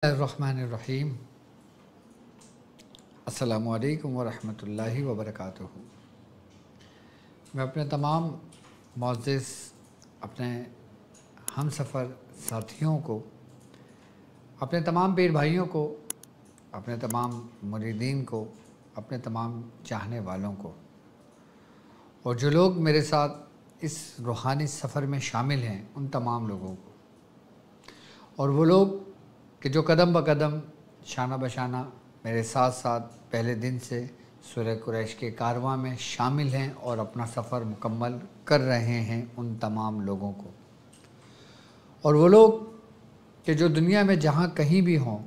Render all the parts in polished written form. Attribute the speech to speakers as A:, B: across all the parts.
A: الرحمن السلام علیکم ورحمۃ اللہ وبرکاتہ۔ میں اپنے تمام معزز اپنے ہم سفر ساتھیوں کو، اپنے تمام پیر بھائیوں کو، اپنے تمام مریدین کو، اپنے تمام چاہنے والوں کو، اور جو لوگ میرے ساتھ اس روحانی سفر میں شامل ہیں ان تمام لوگوں کو، اور وہ لوگ کہ جو قدم بقدم شانہ بشانہ میرے ساتھ ساتھ پہلے دن سے سورہ قریش کے کارواں میں شامل ہیں اور اپنا سفر مکمل کر رہے ہیں، ان تمام لوگوں کو، اور وہ لوگ کہ جو دنیا میں جہاں کہیں بھی ہوں،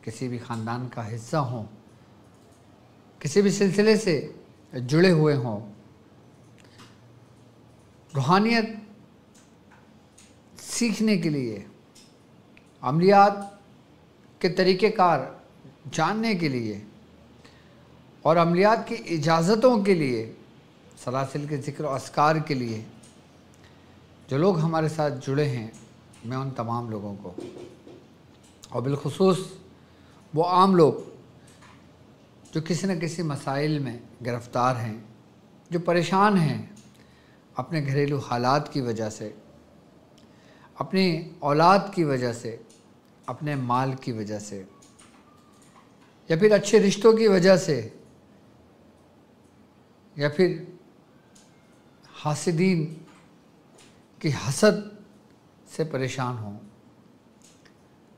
A: کسی بھی خاندان کا حصہ ہوں، کسی بھی سلسلے سے جڑے ہوئے ہوں، روحانیت سیکھنے کے لیے، عملیات کے طریقہ کار جاننے کے لیے اور عملیات کی اجازتوں کے لیے، سلاسل کے ذکر و اذکار کے لیے جو لوگ ہمارے ساتھ جڑے ہیں، میں ان تمام لوگوں کو، اور بالخصوص وہ عام لوگ جو کسی نہ کسی مسائل میں گرفتار ہیں، جو پریشان ہیں اپنے گھریلو حالات کی وجہ سے، اپنی اولاد کی وجہ سے، اپنے مال کی وجہ سے، یا پھر اچھے رشتوں کی وجہ سے، یا پھر حاسدین کی حسد سے پریشان ہوں،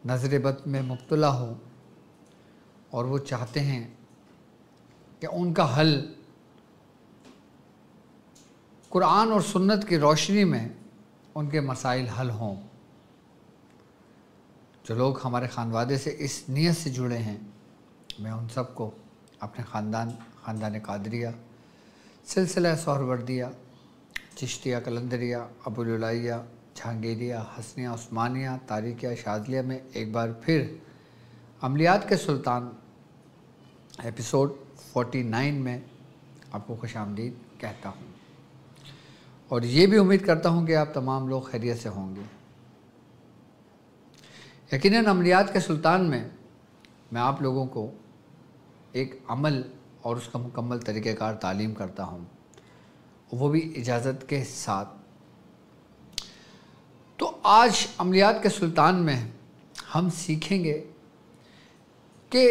A: نظر بد میں مبتلا ہوں، اور وہ چاہتے ہیں کہ ان کا حل قرآن اور سنت کی روشنی میں ان کے مسائل حل ہوں۔ جو لوگ ہمارے خانوادے سے اس نیت سے جڑے ہیں، میں ان سب کو اپنے خاندان قادریہ، سلسلہ سہروردیہ، چشتیہ قلندریہ، ابوالعلیہ، جہانگیریہ، حسنیہ عثمانیہ، تاریخیہ شاذلیہ میں ایک بار پھر عملیات کے سلطان ایپیسوڈ 49 میں آپ کو خوش آمدید کہتا ہوں، اور یہ بھی امید کرتا ہوں کہ آپ تمام لوگ خیریت سے ہوں گے۔ یقیناً عملیات کے سلطان میں میں آپ لوگوں کو ایک عمل اور اس کا مکمل طریقہ کار تعلیم کرتا ہوں، وہ بھی اجازت کے ساتھ۔ تو آج عملیات کے سلطان میں ہم سیکھیں گے کہ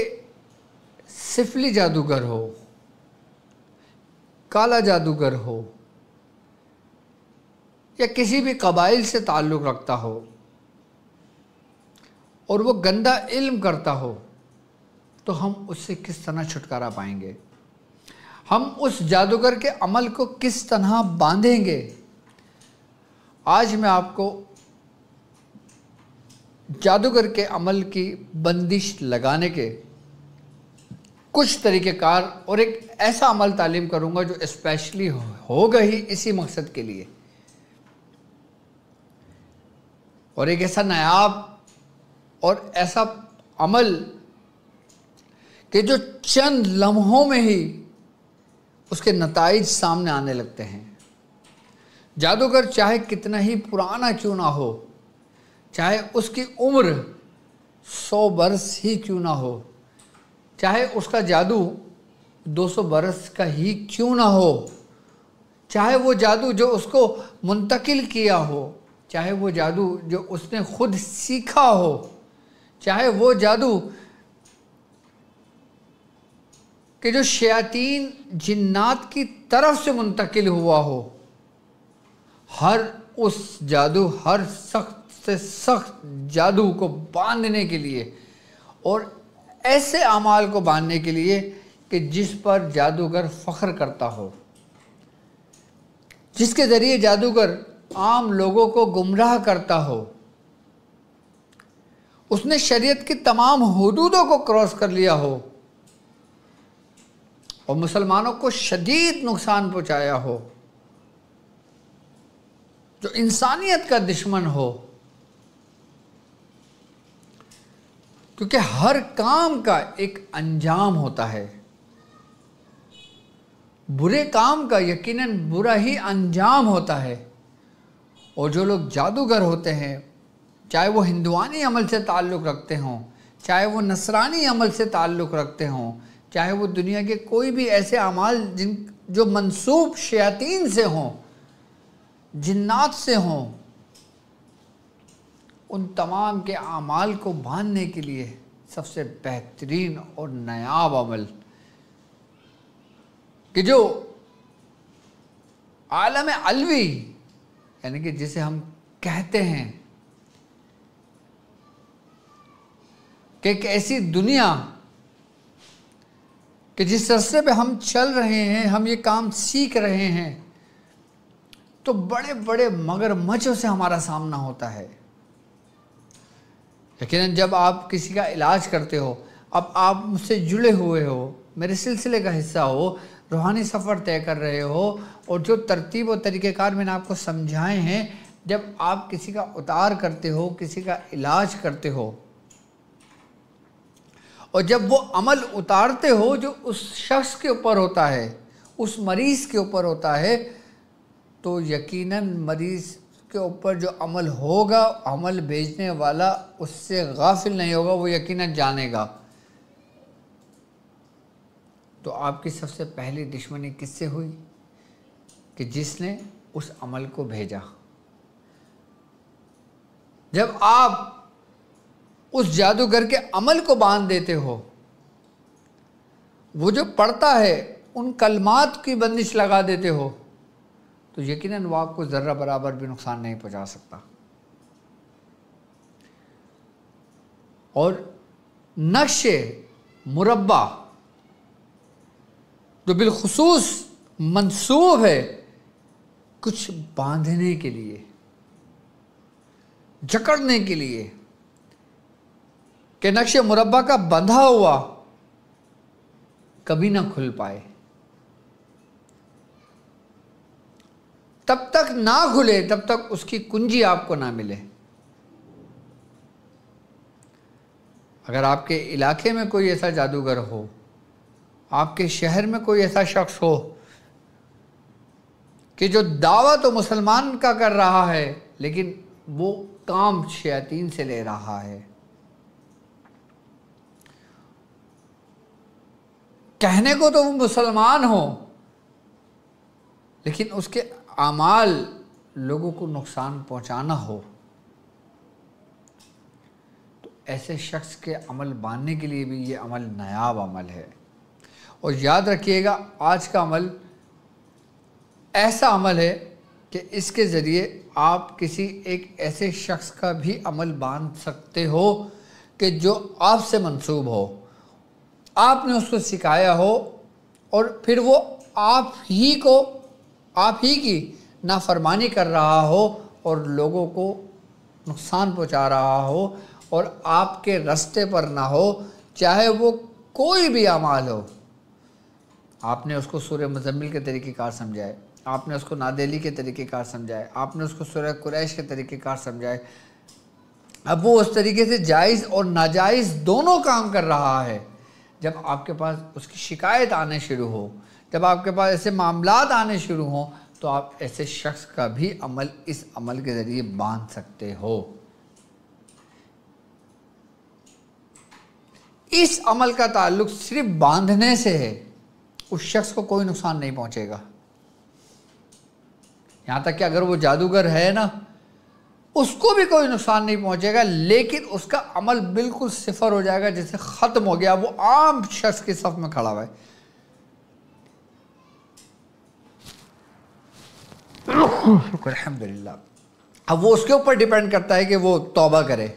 A: سفلی جادوگر ہو، کالا جادوگر ہو، یا کسی بھی قبائل سے تعلق رکھتا ہو اور وہ گندا علم کرتا ہو، تو ہم اس سے کس طرح چھٹکارا پائیں گے، ہم اس جادوگر کے عمل کو کس طرح باندھیں گے۔ آج میں آپ کو جادوگر کے عمل کی بندش لگانے کے کچھ طریقہ کار اور ایک ایسا عمل تعلیم کروں گا جو اسپیشلی ہوگا ہی اسی مقصد کے لیے، اور ایک ایسا نایاب اور ایسا عمل کہ جو چند لمحوں میں ہی اس کے نتائج سامنے آنے لگتے ہیں۔ جادوگر چاہے کتنا ہی پرانا کیوں نہ ہو، چاہے اس کی عمر 100 برس ہی کیوں نہ ہو، چاہے اس کا جادو 200 برس کا ہی کیوں نہ ہو، چاہے وہ جادو جو اس کو منتقل کیا ہو، چاہے وہ جادو جو اس نے خود سیکھا ہو، چاہے وہ جادو کہ جو شیاطین جنات کی طرف سے منتقل ہوا ہو، ہر اس جادو، ہر سخت سے سخت جادو کو باندھنے کے لیے اور ایسے اعمال کو باندھنے کے لیے کہ جس پر جادوگر فخر کرتا ہو، جس کے ذریعے جادوگر عام لوگوں کو گمراہ کرتا ہو، اس نے شریعت کی تمام حدودوں کو کراس کر لیا ہو اور مسلمانوں کو شدید نقصان پہنچایا ہو، جو انسانیت کا دشمن ہو، کیونکہ ہر کام کا ایک انجام ہوتا ہے، برے کام کا یقیناً برا ہی انجام ہوتا ہے، اور جو لوگ جادوگر ہوتے ہیں، چاہے وہ ہندوانی عمل سے تعلق رکھتے ہوں، چاہے وہ نصرانی عمل سے تعلق رکھتے ہوں، چاہے وہ دنیا کے کوئی بھی ایسے اعمال جو منسوب شیاطین سے ہوں، جنات سے ہوں، ان تمام کے اعمال کو باندھنے کے لیے سب سے بہترین اور نایاب عمل کہ جو عالم علوی، یعنی کہ جسے ہم کہتے ہیں کہ ایک ایسی دنیا کہ جس راستے پہ ہم چل رہے ہیں، ہم یہ کام سیکھ رہے ہیں، تو بڑے بڑے مگرمچھوں سے ہمارا سامنا ہوتا ہے۔ لیکن جب آپ کسی کا علاج کرتے ہو، اب آپ مجھ سے جڑے ہوئے ہو، میرے سلسلے کا حصہ ہو، روحانی سفر طے کر رہے ہو، اور جو ترتیب و طریقہ کار میں نے آپ کو سمجھائے ہیں، جب آپ کسی کا اتار کرتے ہو، کسی کا علاج کرتے ہو، اور جب وہ عمل اتارتے ہو جو اس شخص کے اوپر ہوتا ہے، اس مریض کے اوپر ہوتا ہے، تو یقیناً مریض کے اوپر جو عمل ہوگا، عمل بھیجنے والا اس سے غافل نہیں ہوگا، وہ یقیناً جانے گا۔ تو آپ کی سب سے پہلی دشمنی کس سے ہوئی؟ کہ جس نے اس عمل کو بھیجا۔ جب آپ اس جادوگر کے عمل کو باندھ دیتے ہو، وہ جو پڑھتا ہے ان کلمات کی بندش لگا دیتے ہو، تو یقیناً وہ آپ کو ذرہ برابر بھی نقصان نہیں پہنچا سکتا۔ اور نقش مربع جو بالخصوص منسوب ہے کچھ باندھنے کے لیے، جکڑنے کے لیے، کہ نقش مربع کا بندھا ہوا کبھی نہ کھل پائے، تب تک نہ کھلے تب تک اس کی کنجی آپ کو نہ ملے۔ اگر آپ کے علاقے میں کوئی ایسا جادوگر ہو، آپ کے شہر میں کوئی ایسا شخص ہو کہ جو دعویٰ تو مسلمان کا کر رہا ہے لیکن وہ کام شیاطین سے لے رہا ہے، کہنے کو تو وہ مسلمان ہو لیکن اس کے اعمال لوگوں کو نقصان پہنچانا ہو، تو ایسے شخص کے عمل باندھنے کے لیے بھی یہ عمل نایاب عمل ہے۔ اور یاد رکھیے گا، آج کا عمل ایسا عمل ہے کہ اس کے ذریعے آپ کسی ایک ایسے شخص کا بھی عمل باندھ سکتے ہو کہ جو آپ سے منسوب ہو، آپ نے اس کو سکھایا ہو، اور پھر وہ آپ ہی کی نافرمانی کر رہا ہو اور لوگوں کو نقصان پہنچا رہا ہو، اور آپ کے راستے پر نہ ہو، چاہے وہ کوئی بھی اعمال ہو۔ آپ نے اس کو سورہ مزمل کے طریقہ کار سمجھائے، آپ نے اس کو نادیلی کے طریقہ کار سمجھائے، آپ نے اس کو سورہ قریش کے طریقہ کار سمجھائے، اب وہ اس طریقے سے جائز اور ناجائز دونوں کام کر رہا ہے۔ جب آپ کے پاس اس کی شکایت آنے شروع ہو، جب آپ کے پاس ایسے معاملات آنے شروع ہوں، تو آپ ایسے شخص کا بھی عمل اس عمل کے ذریعے باندھ سکتے ہو۔ اس عمل کا تعلق صرف باندھنے سے ہے، اس شخص کو کوئی نقصان نہیں پہنچے گا، یہاں تک کہ اگر وہ جادوگر ہے نا، اس کو بھی کوئی نقصان نہیں پہنچے گا، لیکن اس کا عمل بالکل صفر ہو جائے گا، جیسے ختم ہو گیا، وہ عام شخص کے صف میں کھڑا ہوا ہے۔ شکر الحمدللہ۔ اب وہ اس کے اوپر ڈیپینڈ کرتا ہے کہ وہ توبہ کرے۔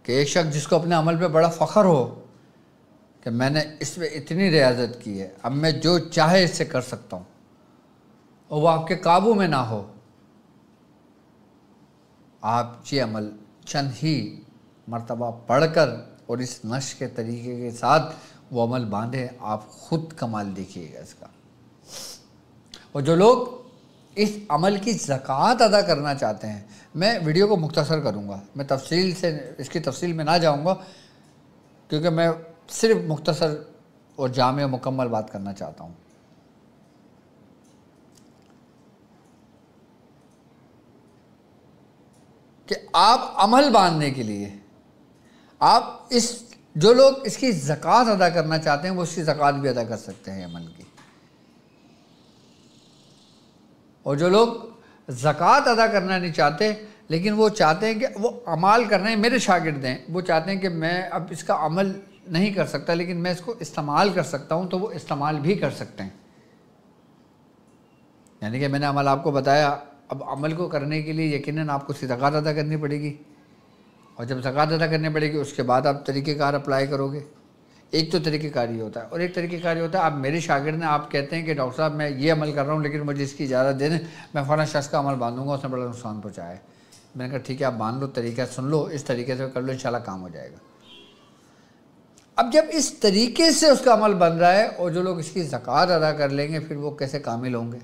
A: کہ ایک شخص جس کو اپنے عمل پہ بڑا فخر ہو کہ میں نے اس میں اتنی ریاضت کی ہے، اب میں جو چاہے اس سے کر سکتا ہوں، اور وہ آپ کے قابو میں نہ ہو، آپ یہ عمل چند ہی مرتبہ پڑھ کر اور اس نقش کے طریقے کے ساتھ وہ عمل باندھے، آپ خود کمال دیکھیے گا اس کا۔ اور جو لوگ اس عمل کی زکوٰۃ ادا کرنا چاہتے ہیں، میں ویڈیو کو مختصر کروں گا، میں تفصیل سے اس کی تفصیل میں نہ جاؤں گا، کیونکہ میں صرف مختصر اور جامع و مکمل بات کرنا چاہتا ہوں۔ کہ آپ عمل باندھنے کے لیے آپ جو لوگ اس کی زکوٰۃ ادا کرنا چاہتے ہیں وہ اس کی زکوٰۃ بھی ادا کر سکتے ہیں عمل کی، اور جو لوگ زکوٰۃ ادا کرنا نہیں چاہتے لیکن وہ چاہتے ہیں کہ وہ اعمال کر رہے ہیں، میرے شاگرد ہیں، وہ چاہتے ہیں کہ میں اب اس کا عمل نہیں کر سکتا لیکن میں اس کو استعمال کر سکتا ہوں، تو وہ استعمال بھی کر سکتے ہیں۔ یعنی کہ میں نے عمل آپ کو بتایا، اب عمل کو کرنے کے لیے یقیناً آپ کو زکوٰۃ ادا کرنی پڑے گی، اور جب زکوٰۃ ادا کرنی پڑے گی اس کے بعد آپ طریقہ کار اپلائی کرو گے۔ ایک تو طریقہ کار یہ ہوتا ہے، اور ایک طریقہ کار یہ ہوتا ہے آپ میرے شاگرد ہیں، آپ کہتے ہیں کہ ڈاکٹر صاحب میں یہ عمل کر رہا ہوں لیکن مجھے اس کی اجازت دے دیں، میں فلاں شخص کا عمل باندھوں گا، اس نے بڑا نقصان پہنچایا ہے۔ میں نے کہا ٹھیک ہے آپ باندھ لو، طریقہ سن لو، اس طریقے سے کر لو، انشاءاللہ کام ہو جائے گا۔ اب جب اس طریقے سے اس کا عمل بن رہا ہے اور جو لوگ اس کی زکوٰۃ ادا کر لیں گے پھر وہ کیسے کامل ہوں گے؟